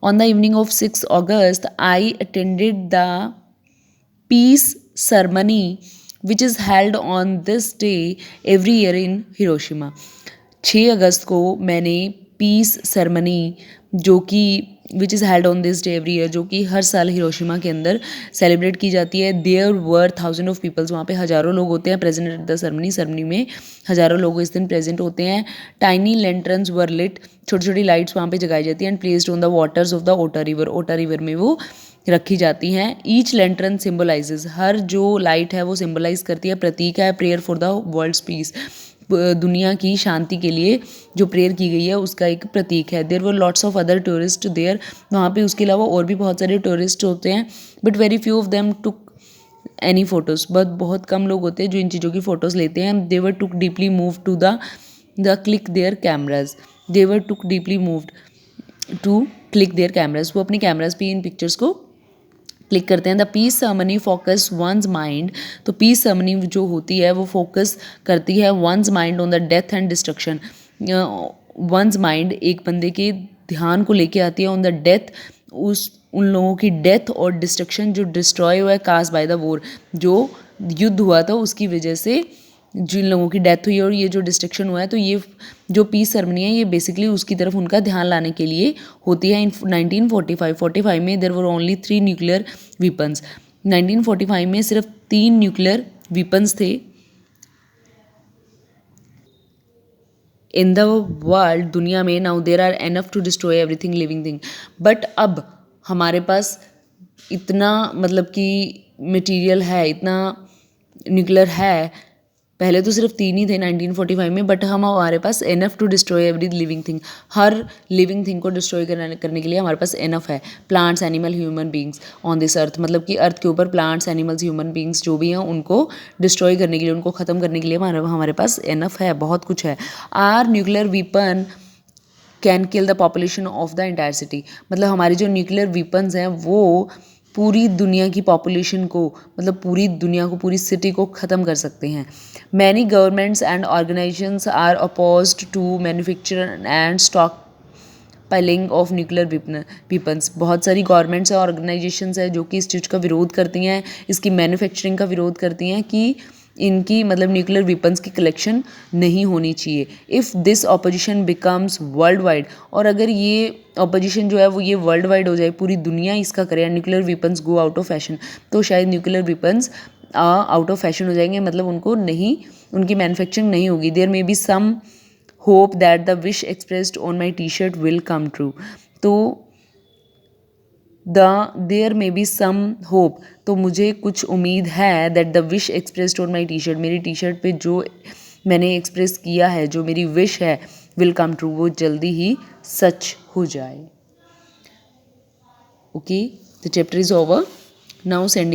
On the evening of 6 August, I attended the peace ceremony which is held on this day every year in Hiroshima. 6 अगस्त को मैंने piece ceremony जो कि which is held on this day every year, जो कि हर साल Hiroshima के अंदर celebrate की जाती है. There were thousand of peoples, वहाँ पे हज़ारों लोग होते हैं प्रेजेंट एट द सेरेमनी में हज़ारों लोग इस दिन प्रेजेंट होते हैं. टाइनी लैंटर्न्स वर लिट, छोटी छोटी लाइट्स वहाँ पे जगाई जाती हैं. And placed on the waters of the ओटा रिवर में वो रखी जाती हैं. ईच लैंटर्न सिम्बलाइजेज, हर जो लाइट है वो सिम्बलाइज करती है, प्रतीक है prayer for the world's peace, दुनिया की शांति के लिए जो प्रेयर की गई है उसका एक प्रतीक है. There were lots of other tourist there, वहाँ पे उसके अलावा और भी बहुत सारे टूरिस्ट होते हैं. But very few of them took any photos, but बहुत कम लोग होते हैं जो इन चीज़ों की फ़ोटोज़ लेते हैं. They were took deeply move to the click their cameras, they were took deeply moved to click their cameras, वो अपने कैमराज पे इन पिक्चर्स को क्लिक करते हैं. The peace ceremony focus one's mind, तो पीस सेरेमनी जो होती है वो फोकस करती है one's mind on the death and destruction. One's mind एक बंदे के ध्यान को लेके आती है ऑन द डेथ, उन लोगों की डेथ और डिस्ट्रक्शन जो डिस्ट्रॉय हुआ है कास्ट बाय द वॉर, जो युद्ध हुआ था उसकी वजह से जिन लोगों की डेथ हुई और ये जो डिस्ट्रक्शन हुआ है. तो ये जो पीस सेरेमनी है ये बेसिकली उसकी तरफ उनका ध्यान लाने के लिए होती है. इन 1945 में there were only 3 nuclear weapons. 1945 में सिर्फ 3 न्यूक्लियर वीपन्स थे इन द वर्ल्ड, दुनिया में. Now there are enough to destroy everything living thing. But अब हमारे पास इतना मतलब कि मटेरियल है, इतना न्यूक्लियर है. पहले तो सिर्फ 3 ही थे 1945 में, बट हमारे पास enough to destroy every living thing, हर लिविंग थिंग को डिस्ट्रॉय करने के लिए हमारे पास एनफ है. Plants, animal, human beings on this earth, मतलब कि अर्थ के ऊपर प्लांट्स, एनिमल्स, ह्यूमन बींग्स जो भी हैं उनको डिस्ट्रॉय करने के लिए, उनको ख़त्म करने के लिए हमारे पास एनफ है, बहुत कुछ है. Are nuclear weapon can kill the population of the entire city, मतलब हमारी जो न्यूक्लियर वीपन्स हैं वो पूरी दुनिया की पॉपुलेशन को, मतलब पूरी दुनिया को, पूरी सिटी को ख़त्म कर सकते हैं. Many governments and organisations are opposed to manufacture and stockpiling of nuclear weapons. बहुत सारी गवर्नमेंट्स और ऑर्गेनाइजेशंस हैं जो कि इस चीज़ का विरोध करती हैं, इसकी मैन्युफैक्चरिंग का विरोध करती हैं कि इनकी मतलब न्यूक्लियर वीपन्स की कलेक्शन नहीं होनी चाहिए. If this opposition becomes world wide, और अगर ये ऑपोजिशन जो है वो ये वर्ल्ड वाइड हो जाए, पूरी दुनिया इसका करे, nuclear weapons go out of fashion, तो शायद nuclear weapons out of fashion हो जाएंगे, मतलब उनको नहीं, उनकी मैन्युफैक्चरिंग नहीं होगी. There may be some hope that the wish expressed on my T shirt will come true. तो there may be some hope, तो मुझे कुछ उम्मीद है that the wish expressed on my T shirt, मेरी टी शर्ट पर जो मैंने एक्सप्रेस किया है, जो मेरी विश है, विल कम ट्रू, वो जल्दी ही सच हो जाए. Okay, the chapter is over. Now sending